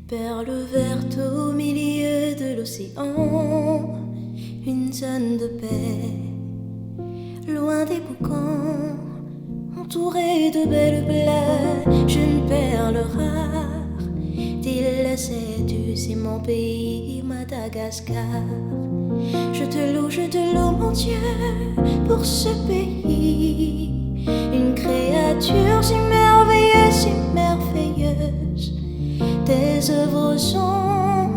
Perle verte au milieu de l'océan, une zone de paix, loin des boucans, entourée de belles plages, une perle rare. T'il le sais-tu, c'est mon pays, Madagascar. Je te loue, mon Dieu, pour ce pays. Une créature si merveilleuse, si merveilleuse. Tes œuvres sont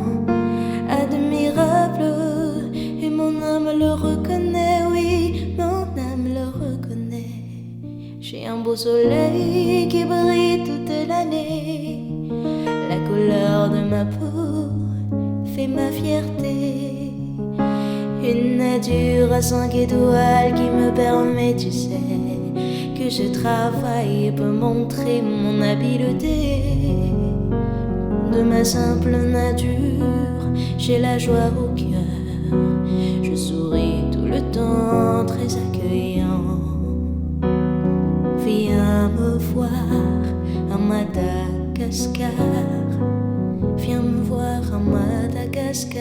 admirables et mon âme le reconnaît, oui, mon âme le reconnaît. J'ai un beau soleil qui brille toute l'année. La couleur de ma peau fait ma fierté. Une nature à 5 étoiles qui me permet, tu sais, que je travaille pour montrer mon habileté. De ma simple nature, j'ai la joie au cœur. Je souris tout le temps, très accueillant. Viens me voir à Madagascar. Viens me voir à Madagascar.